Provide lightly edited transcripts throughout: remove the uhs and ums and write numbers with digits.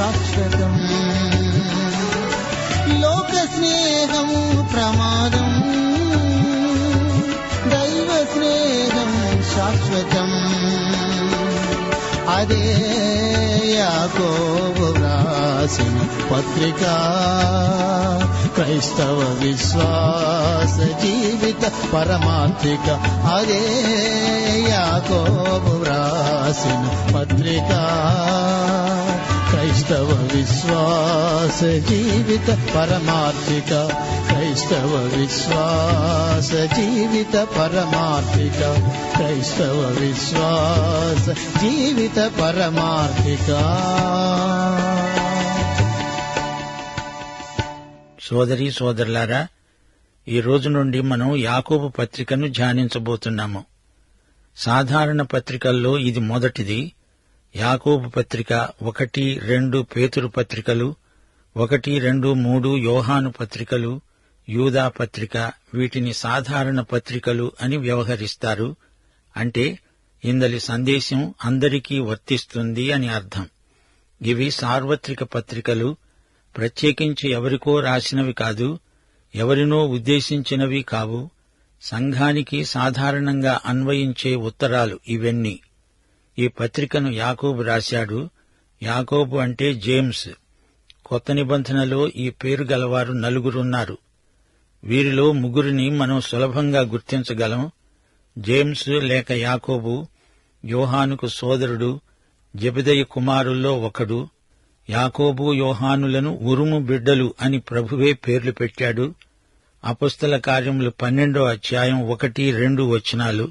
శాశ్వతం. లోక స్నేహం ప్రమాదం, దైవ స్నేహం శాశ్వతం. అదే యాకోబు వ్రాసిన పత్రిక, క్రైస్తవ విశ్వాస జీవిత పరమార్థిక. అదే యాకోబు వ్రాసిన పత్రిక, క్రైస్తవ విశ్వాస జీవిత పరమార్థిక. క్రైస్తవ విశ్వాస జీవిత పరమార్థిక. క్రైస్తవ విశ్వాస జీవిత పరమార్థిక. సోదరీ సోదరులారా, ఈ రోజు నుండి మనం యాకోబు పత్రికను ధ్యానించబోతున్నాము. సాధారణ పత్రికల్లో ఇది మొదటిది. యాకోబు పత్రిక 1, 2 పేతురు పత్రికలు, 1, 2, 3 యోహాను పత్రికలు, యూదా పత్రిక, వీటిని సాధారణ పత్రికలు అని వ్యవహరిస్తారు. అంటే ఇందలి సందేశం అందరికీ వర్తిస్తుంది అని అర్థం. ఇవి సార్వత్రిక పత్రికలు, ప్రత్యేకించి ఎవరికో రాసినవి కాదు, ఎవరినో ఉద్దేశించినవి కావు. సంఘానికి సాధారణంగా అన్వయించే ఉత్తరాలు ఇవన్నీ. ఈ పత్రికను యాకోబు రాశాడు. యాకోబు అంటే జేమ్స్. కొత్త నిబంధనలో ఈ పేరు గలవారు 4 ఉన్నారు. వీరిలో 3 మనం సులభంగా గుర్తించగలం. జేమ్స్ లేక యాకోబు యోహానుకు సోదరుడు, జెబెదయి కుమారుల్లో ఒకడు. యాకోబు యోహానులను ఉరుము బిడ్డలు అని ప్రభువే పేర్లు పెట్టాడు. అపొస్తల కార్యములు 12వ అధ్యాయం 1, 2 వచనాలు.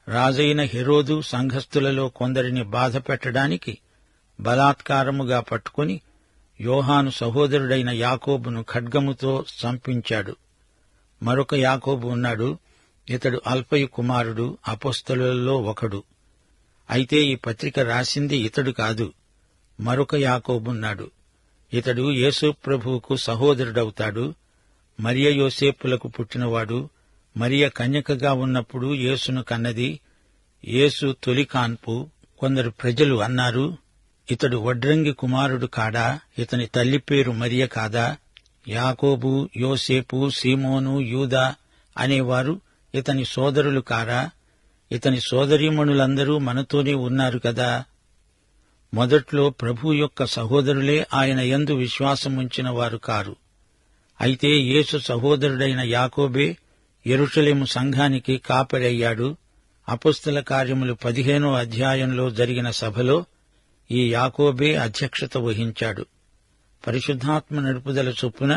రాజైన హెరోదు సంఘస్థులలో కొందరిని బాధ పెట్టడానికి బలాత్కారముగా పట్టుకుని యోహాను సహోదరుడైన యాకోబును ఖడ్గముతో చంపించాడు. మరొక యాకోబు ఉన్నాడు. ఇతడు అల్ఫయి కుమారుడు, అపొస్తలులలో ఒకడు. అయితే ఈ పత్రిక రాసింది ఇతడు కాదు, మరొక యాకోబున్నాడు. ఇతడు యేసు ప్రభువుకు సహోదరుడవుతాడు. మరియ యోసేపులకు పుట్టినవాడు. మరియ కన్యకగా ఉన్నప్పుడు యేసును కన్నది. యేసు తొలి కాన్పు. కొందరు ప్రజలు అన్నారు, ఇతడు వడ్రంగి కుమారుడు కాడా? ఇతని తల్లి పేరు మరియ కాదా? యాకోబు, యోసేపు, సీమోను, యూదా అనేవారు ఇతని సోదరులు కారా? ఇతని సోదరీమణులందరూ మనతోనే ఉన్నారు కదా. మొదట్లో ప్రభు యొక్క సహోదరులే ఆయన యందు విశ్వాసముంచిన వారు కారు. అయితే యేసు సహోదరుడైన యాకోబే యెరూషలేము సంఘానికి కాపరయ్యాడు. అపొస్తల కార్యములు 15వ అధ్యాయంలో జరిగిన సభలో ఈ యాకోబే అధ్యక్షత వహించాడు. పరిశుద్ధాత్మ నడుపుదల చొప్పున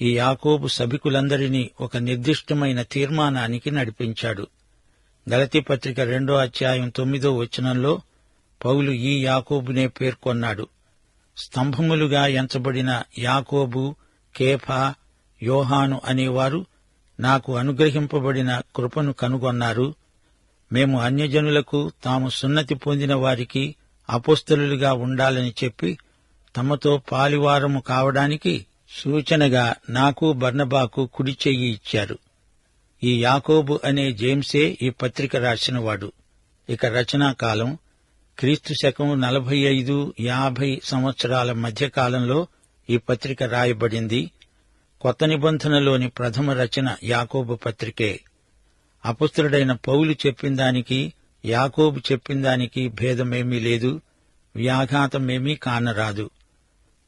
ఈ యాకోబు సభికులందరినీ ఒక నిర్దిష్టమైన తీర్మానానికి నడిపించాడు. గలతీ పత్రిక 2వ అధ్యాయం 9వ వచనంలో పౌలు ఈ యాకోబునే పేర్కొన్నాడు. స్తంభములుగా ఎంచబడిన యాకోబు, కేఫా, యోహాను అనేవారు నాకు అనుగ్రహింపబడిన కృపను కనుగొన్నారు. మేము అన్యజనులకు తాము సున్నతి పొందిన వారికి అపొస్తలులుగా ఉండాలని చెప్పి తమతో పాలివారము కావడానికి సూచనగా నాకు బర్నబాకు కుడి చెయ్యి ఇచ్చారు. ఈ యాకోబు అనే జేమ్సే ఈ పత్రిక రాసినవాడు. ఇక రచనాకాలం క్రీస్తు శకం 45-50 సంవత్సరాల మధ్యకాలంలో ఈ పత్రిక రాయబడింది. కొత్త నిబంధనలోని ప్రథమ రచన యాకోబు పత్రికే. అపొస్తలుడైన పౌలు చెప్పిందానికి యాకోబు చెప్పిందానికి భేదమేమీ లేదు, వ్యాఘాతమేమీ కానరాదు.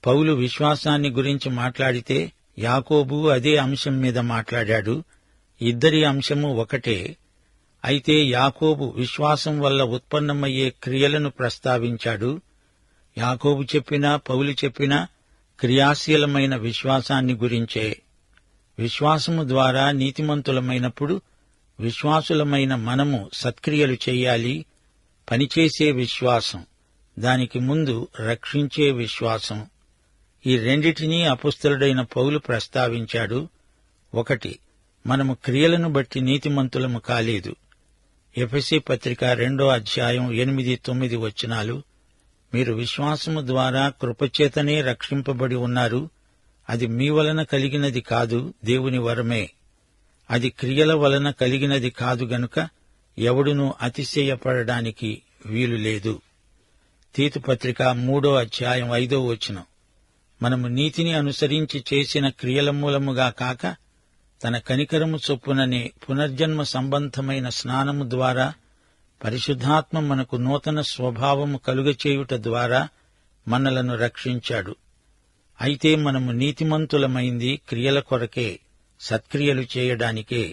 పౌలు విశ్వాసాన్ని గురించి మాట్లాడితే యాకోబు అదే అంశం మీద మాట్లాడాడు. ఇద్దరి అంశము ఒకటే. అయితే యాకోబు విశ్వాసం వల్ల ఉత్పన్నమయ్యే క్రియలను ప్రస్తావించాడు. యాకోబు చెప్పినా పౌలు చెప్పినా క్రియాశీలమైన విశ్వాసాన్ని గురించే. విశ్వాసము ద్వారా నీతిమంతులమైనప్పుడు విశ్వాసులమైన మనము సత్క్రియలు చెయ్యాలి. పనిచేసే విశ్వాసం, దానికి ముందు రక్షించే విశ్వాసం. ఈ రెండిటినీ అపొస్తలుడైన పౌలు ప్రస్తావించాడు. 1, మనము క్రియలను బట్టి నీతిమంతులము కాలేదు. ఎఫెసీ పత్రిక 2వ అధ్యాయం 8-9 వచనాలు. మీరు విశ్వాసము ద్వారా కృపచేతనే రక్షింపబడి ఉన్నారు. అది మీ వలన కలిగినది కాదు, దేవుని వరమే. అది క్రియల వలన కలిగినది కాదు గనుక ఎవడునూ అతిశయపడడానికి వీలు లేదు. తీతు పత్రిక 3:5 మనము నీతిని అనుసరించి చేసిన క్రియల మూలముగా కాక తన కనికరము చొప్పుననే పునర్జన్మ సంబంధమైన స్నానము ద్వారా పరిశుద్ధాత్మ మనకు నూతన స్వభావము కలుగచేయుట ద్వారా మనలను రక్షించాడు. అయితే మనము నీతిమంతులమైంది క్రియల కొరకే, సత్క్రియలు చేయడానికే.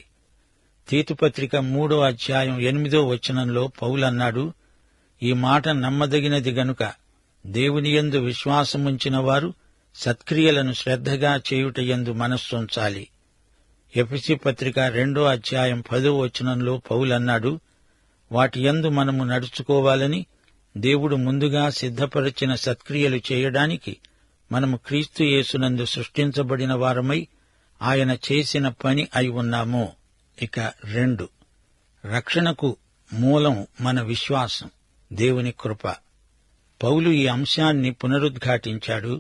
తీతుపత్రిక 3:8 పౌలన్నాడు, ఈ మాట నమ్మదగినది గనుక దేవునియందు విశ్వాసముంచిన వారు సత్క్రియలను శ్రద్ధగా చేయుటయందు మనస్సుంచాలి. ఎఫెసీ పత్రిక 2:10 పౌలన్నాడు, వాటియందు మనము నడుచుకోవాలని దేవుడు ముందుగా సిద్ధపరచిన సత్క్రియలు చేయడానికి మనము క్రీస్తు యేసునందు సృష్టించబడిన వారమై ఆయన చేసిన పని అయి ఉన్నాము. ఇక 2, రక్షణకు మూలం మన విశ్వాసం, దేవుని కృప. పౌలు ఈ అంశాన్ని పునరుద్ఘాటించాడు.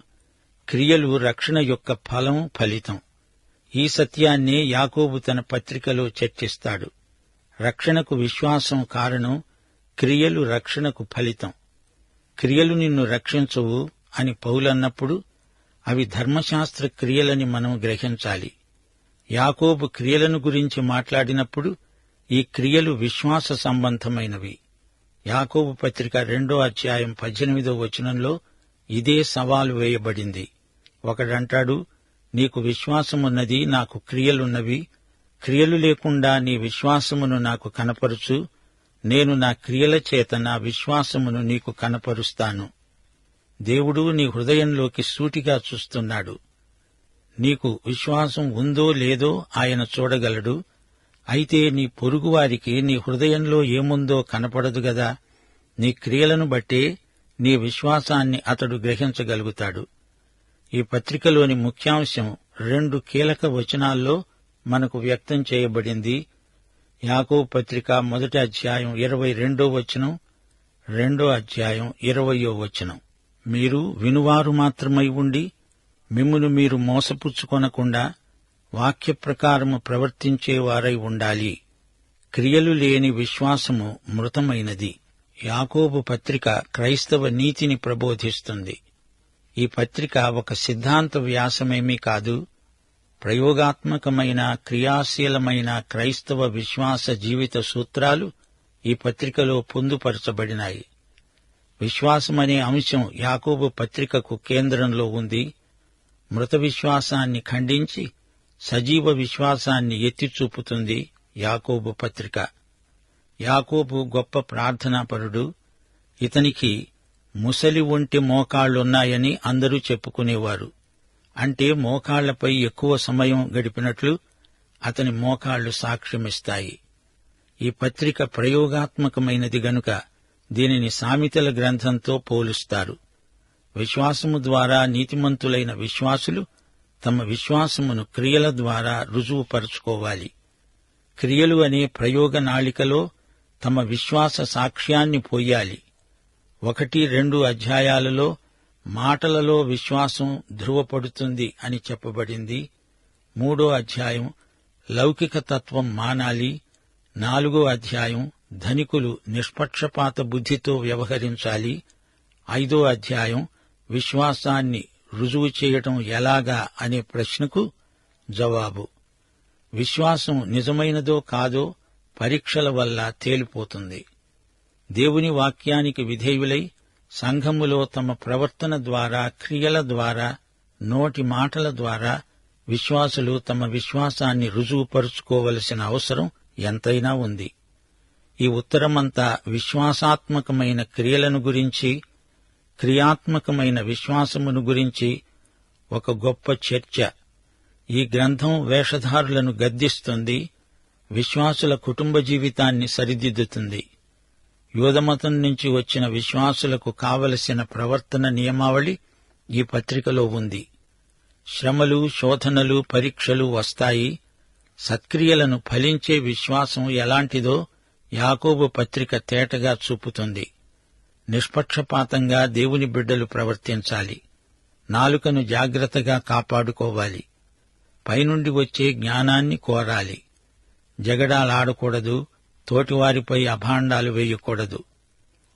క్రియలు రక్షణ యొక్క ఫలం, ఫలితం. ఈ సత్యాన్ని యాకోబు తన పత్రికలో చర్చిస్తాడు. రక్షణకు విశ్వాసం కారణం, క్రియలు రక్షణకు ఫలితం. క్రియలు నిన్ను రక్షించవు అని పౌలన్నప్పుడు అవి ధర్మశాస్త్ర క్రియలని మనం గ్రహించాలి. యాకోబు క్రియలను గురించి మాట్లాడినప్పుడు ఈ క్రియలు విశ్వాస సంబంధమైనవి. యాకోబు పత్రిక 2:18 ఇదే సవాలు వేయబడింది. ఒకడంటాడు, నీకు విశ్వాసమున్నది, నాకు క్రియలున్నవి. క్రియలు లేకుండా నీ విశ్వాసమును నాకు కనపరుచు, నేను నా క్రియల చేత నా విశ్వాసమును నీకు కనపరుస్తాను. దేవుడు నీ హృదయంలోకి సూటిగా చూస్తున్నాడు. నీకు విశ్వాసం ఉందో లేదో ఆయన చూడగలడు. అయితే నీ పొరుగువారికి నీ హృదయంలో ఏముందో కనపడదు గదా. నీ క్రియలను బట్టే నీ విశ్వాసాన్ని అతడు గ్రహించగలుగుతాడు. ఈ పత్రికలోని ముఖ్యాంశం 2 కీలక వచనాల్లో మనకు వ్యక్తం చేయబడింది. యాకోబు పత్రిక 1:22, 2:20. మీరు వినువారు మాత్రమై ఉండి మిమ్మును మీరు మోసపుచ్చుకొనకుండా వాక్య ప్రకారము ప్రవర్తించేవారై ఉండాలి. క్రియలు లేని విశ్వాసము మృతమైనది. యాకోబు పత్రిక క్రైస్తవ నీతిని ప్రబోధిస్తుంది. ఈ పత్రిక ఒక సిద్ధాంత వ్యాసమేమీ కాదు. ప్రయోగాత్మకమైన, క్రియాశీలమైన క్రైస్తవ విశ్వాస జీవిత సూత్రాలు ఈ పత్రికలో పొందుపరచబడినాయి. విశ్వాసమనే అంశం యాకోబు పత్రికకు కేంద్రంలో ఉంది. మృత విశ్వాసాన్ని ఖండించి సజీవ విశ్వాసాన్ని ఎత్తిచూపుతుంది యాకోబు పత్రిక. యాకోబు గొప్ప ప్రార్థనాపరుడు. ఇతనికి ముసలి ఒంటి మోకాళ్లున్నాయని అందరూ చెప్పుకునేవారు. అంటే మోకాళ్లపై ఎక్కువ సమయం గడిపినట్లు అతని మోకాళ్లు సాక్ష్యమిస్తాయి. ఈ పత్రిక ప్రయోగాత్మకమైనది గనుక దీనిని సామెతల గ్రంథంతో పోలుస్తారు. విశ్వాసము ద్వారా నీతిమంతులైన విశ్వాసులు తమ విశ్వాసమును క్రియల ద్వారా రుజువుపరుచుకోవాలి. క్రియలు అనే ప్రయోగ నాళికలో తమ విశ్వాస సాక్ష్యాన్ని పోయాలి. 1-2 అధ్యాయాలలో మాటలలో విశ్వాసం ధృవపడుతుంది అని చెప్పబడింది. 3వ అధ్యాయం లౌకిక తత్వం మానాలి. 4వ అధ్యాయం ధనికులు నిష్పక్షపాత బుద్ధితో వ్యవహరించాలి. 5వ అధ్యాయం విశ్వాసాన్ని రుజువు చేయటం ఎలాగా అనే ప్రశ్నకు జవాబు. విశ్వాసం నిజమైనదో కాదో పరీక్షల వల్ల తేలిపోతుంది. దేవుని వాక్యానికి విధేయులై సంఘములో తమ ప్రవర్తన ద్వారా, క్రియల ద్వారా, నోటి మాటల ద్వారా విశ్వాసులు తమ విశ్వాసాన్ని రుజువుపరుచుకోవలసిన అవసరం ఎంతైనా ఉంది. ఈ ఉత్తరమంతా విశ్వాసాత్మకమైన క్రియలను గురించి, క్రియాత్మకమైన విశ్వాసమును గురించి ఒక గొప్ప చర్చ. ఈ గ్రంథం వేషధారులను గద్దిస్తుంది, విశ్వాసుల కుటుంబ జీవితాన్ని సరిదిద్దుతుంది. యూదమతం నుంచి వచ్చిన విశ్వాసులకు కావలసిన ప్రవర్తన నియమావళి ఈ పత్రికలో ఉంది. శ్రమలు, శోధనలు, పరీక్షలు వస్తాయి. సత్క్రియలను ఫలించే విశ్వాసం ఎలాంటిదో యాకోబు పత్రిక తేటగా చూపుతుంది. నిష్పక్షపాతంగా దేవుని బిడ్డలు ప్రవర్తించాలి. నాలుకను జాగ్రత్తగా కాపాడుకోవాలి. పైనుండి వచ్చే జ్ఞానాన్ని కోరాలి. జగడాలాడకూడదు. తోటివారిపై అభాండాలు వేయకూడదు.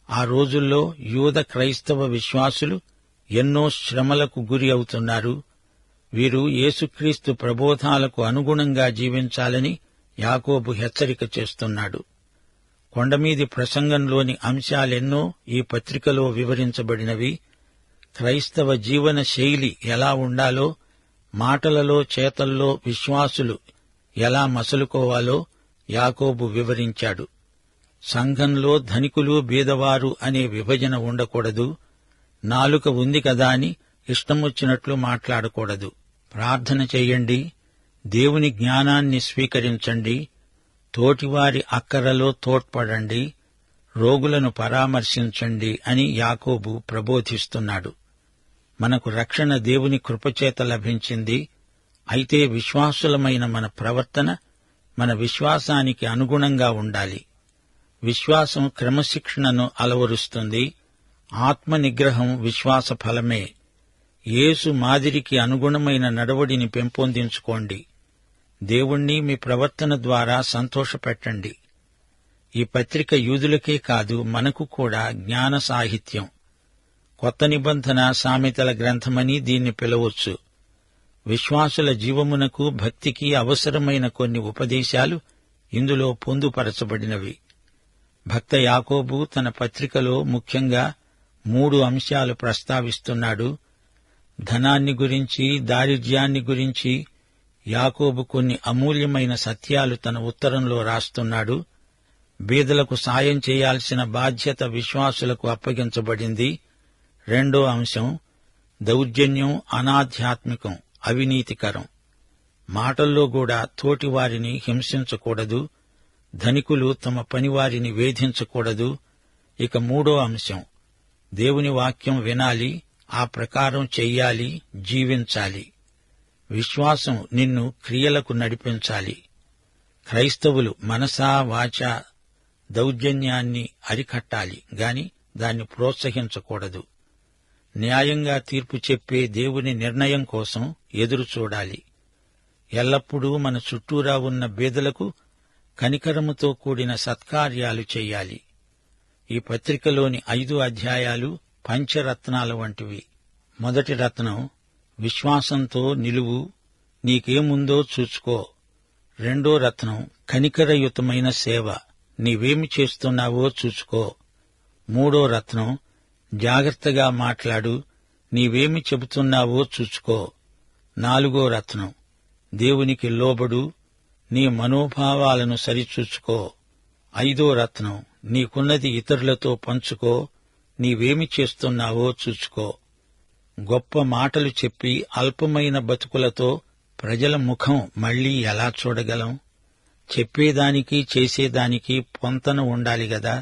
ఆ రోజుల్లో యూద క్రైస్తవ విశ్వాసులు ఎన్నో శ్రమలకు గురి అవుతున్నారు. వీరు యేసుక్రీస్తు ప్రబోధాలకు అనుగుణంగా జీవించాలని యాకోబు హెచ్చరిక చేస్తున్నాడు. కొండమీది ప్రసంగంలోని అంశాలెన్నో ఈ పత్రికలో వివరించబడినవి. క్రైస్తవ జీవన శైలి ఎలా ఉండాలో, మాటలలో చేతల్లో విశ్వాసులు ఎలా మసలుకోవాలో యాకోబు వివరించాడు. సంఘంలో ధనికులు బీదవారు అనే విభజన ఉండకూడదు. నాలుక ఉంది కదా అని ఇష్టమొచ్చినట్లు మాట్లాడకూడదు. ప్రార్థన చెయ్యండి, దేవుని జ్ఞానాన్ని స్వీకరించండి, తోటివారి అక్కరలో తోడ్పడండి, రోగులను పరామర్శించండి అని యాకోబు ప్రబోధిస్తున్నాడు. మనకు రక్షణ దేవుని కృపచేత లభించింది. అయితే విశ్వాసులమైన మన ప్రవర్తన మన విశ్వాసానికి అనుగుణంగా ఉండాలి. విశ్వాసం క్రమశిక్షణను అలవరుస్తుంది. ఆత్మ నిగ్రహం విశ్వాస ఫలమే. యేసు మాదిరికి అనుగుణమైన నడవడిని పెంపొందించుకోండి. దేవుణ్ణి మీ ప్రవర్తన ద్వారా సంతోషపెట్టండి. ఈ పత్రిక యూదులకే కాదు, మనకు కూడా జ్ఞాన సాహిత్యం. కొత్త నిబంధన సామెతల గ్రంథమని దీన్ని పిలవచ్చు. విశ్వాసుల జీవమునకు భక్తికి అవసరమైన కొన్ని ఉపదేశాలు ఇందులో పొందుపరచబడినవి. భక్త యాకోబు తన పత్రికలో ముఖ్యంగా 3 అంశాలు ప్రస్తావిస్తున్నాడు. ధనాన్ని గురించి, దారిద్ర్యాన్ని గురించి యాకోబు కొన్ని అమూల్యమైన సత్యాలు తన ఉత్తరంలో రాస్తున్నాడు. బీదలకు సాయం చేయాల్సిన బాధ్యత విశ్వాసులకు అప్పగించబడింది. 2వ అంశం దౌర్జన్యం అనాధ్యాత్మికం, అవినీతికరం. మాటల్లో కూడా తోటివారిని హింసించకూడదు. ధనికులు తమ పనివారిని వేధించకూడదు. ఇక 3వ అంశం దేవుని వాక్యం వినాలి, ఆ ప్రకారం చెయ్యాలి, జీవించాలి. విశ్వాసం నిన్ను క్రియలకు నడిపించాలి. క్రైస్తవులు మనసా వాచా దౌర్జన్యాన్ని అరికట్టాలి గాని దాన్ని ప్రోత్సహించకూడదు. న్యాయంగా తీర్పు చెప్పే దేవుని నిర్ణయం కోసం ఎదురుచూడాలి. ఎల్లప్పుడూ మన చుట్టూరా ఉన్న బీదలకు కనికరముతో కూడిన సత్కార్యాలు చెయ్యాలి. ఈ పత్రికలోని 5 అధ్యాయాలు పంచరత్నాల వంటివి. మొదటి రత్నం విశ్వాసంతో నిలువు, నీకేముందో చూచుకో. 2వ రత్నం కనికరయుతమైన సేవ, నీవేమి చేస్తున్నావో చూచుకో. 3వ రత్నం జాగ్రత్తగా మాట్లాడు, నీవేమి చెబుతున్నావో చూచుకో. 4వ రత్నం దేవునికి లోబడు, నీ మనోభావాలను సరిచూచుకో. 5వ రత్నం నీకున్నది ఇతరులతో పంచుకో, నీవేమి చేస్తున్నావో చూచుకో. గొప్ప మాటలు చెప్పి అల్పమైన బతుకులతో ప్రజల ముఖం మళ్లీ ఎలా చూడగలం? చెప్పేదానికి చేసేదానికి పొంతన ఉండాలి గదా.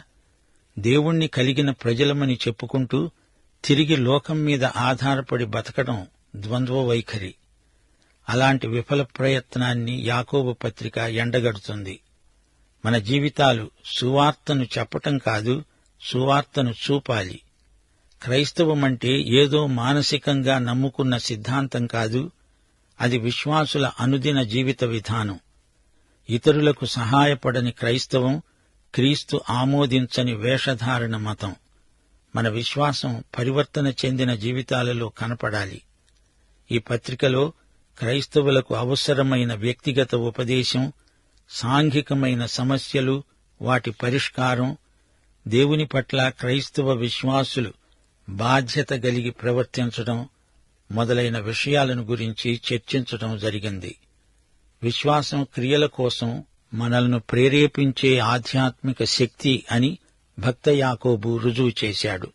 దేవుణ్ణి కలిగిన ప్రజలమని చెప్పుకుంటూ తిరిగి లోకం మీద ఆధారపడి బతకడం ద్వంద్వ వైఖరి. అలాంటి విఫల ప్రయత్నాన్ని యాకోబు పత్రిక ఎండగడుతుంది. మన జీవితాలు సువార్తను చెప్పటం కాదు, సువార్తను చూపాలి. క్రైస్తవమంటే ఏదో మానసికంగా నమ్ముకున్న సిద్ధాంతం కాదు, అది విశ్వాసుల అనుదిన జీవిత విధానం. ఇతరులకు సహాయపడని క్రైస్తవం క్రీస్తు ఆమోదించని వేషధారణ మతం. మన విశ్వాసం పరివర్తన చెందిన జీవితాలలో కనపడాలి. ఈ పత్రికలో క్రైస్తవులకు అవసరమైన వ్యక్తిగత ఉపదేశం, సాంఘికమైన సమస్యలు, వాటి పరిష్కారం, దేవుని పట్ల క్రైస్తవ విశ్వాసులు బాధ్యత కలిగి ప్రవర్తించడం మొదలైన విషయాలను గురించి చర్చించడం జరిగింది. విశ్వాసం క్రియల కోసం మనల్ని ప్రేరేపించే ఆధ్యాత్మిక శక్తి అని భక్త యాకోబు రుజువు చేశాడు.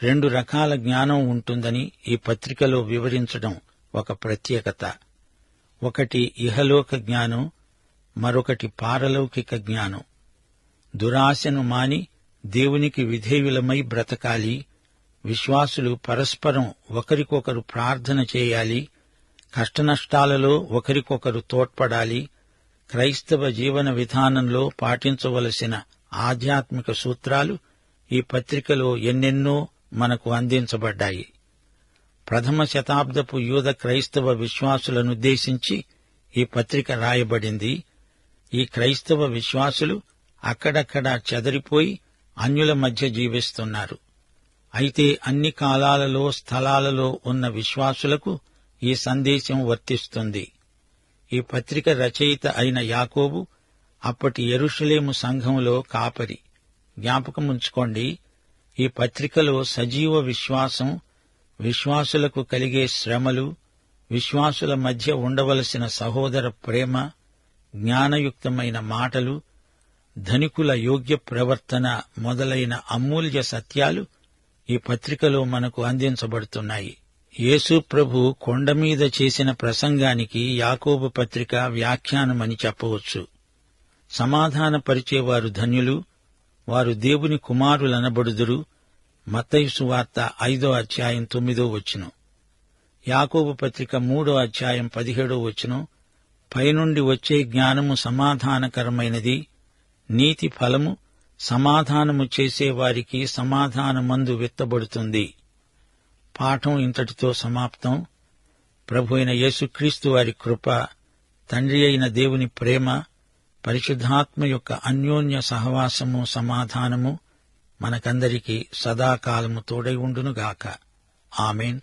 2 రకాల జ్ఞానం ఉంటుందని ఈ పత్రికలో వివరించడం ఒక ప్రత్యేకత. ఒకటి ఇహలోక జ్ఞానం, మరొకటి పారలౌకిక జ్ఞానం. దురాశను మాని దేవునికి విధేయులమై బ్రతకాలి. విశ్వాసులు పరస్పరం ఒకరికొకరు ప్రార్థన చేయాలి. కష్టనష్టాలలో ఒకరికొకరు తోడ్పడాలి. క్రైస్తవ జీవన విధానంలో పాటించవలసిన ఆధ్యాత్మిక సూత్రాలు ఈ పత్రికలో ఎన్నెన్నో మనకు అందించబడ్డాయి. ప్రథమ శతాబ్దపు యూద క్రైస్తవ విశ్వాసులనుద్దేశించి ఈ పత్రిక రాయబడింది. ఈ క్రైస్తవ విశ్వాసులు అక్కడక్కడా చెదరిపోయి అన్యుల మధ్య జీవిస్తున్నారు. అయితే అన్ని కాలాలలో, స్థలాలలో ఉన్న విశ్వాసులకు ఈ సందేశం వర్తిస్తుంది. ఈ పత్రిక రచయిత అయిన యాకోబు అప్పటి యెరూషలేము సంఘంలో కాపరి. జ్ఞాపకముంచుకోండి, ఈ పత్రికలో సజీవ విశ్వాసం, విశ్వాసులకు కలిగే శ్రమలు, విశ్వాసుల మధ్య ఉండవలసిన సహోదర ప్రేమ, జ్ఞానయుక్తమైన మాటలు, ధనికుల యోగ్య ప్రవర్తన మొదలైన అమూల్య సత్యాలు ఈ పత్రికలో మనకు అందించబడుతున్నాయి. యేసు ప్రభు కొండమీద చేసిన ప్రసంగానికి యాకోబు పత్రిక వ్యాఖ్యానమని చెప్పవచ్చు. సమాధానపరిచేవారు ధన్యులు, వారు దేవుని కుమారులనబడుదురు. మత్తయి సువార్త 5వ అధ్యాయం 9వ వచనం. యాకోబు పత్రిక 3వ అధ్యాయం 17వ వచనం. పైనుండి వచ్చే జ్ఞానము సమాధానకరమైనది, నీతి ఫలము సమాధానము చేసేవారికి సమాధానమందు విత్తబడుతుంది. పాఠం ఇంతటితో సమాప్తం. ప్రభు అయిన యేసుక్రీస్తు వారి కృప, తండ్రి అయిన దేవుని ప్రేమ, పరిశుద్ధాత్మ యొక్క అన్యోన్య సహవాసము, సమాధానము మనకందరికీ సదాకాలము తోడై ఉండునుగాక. ఆమేన్.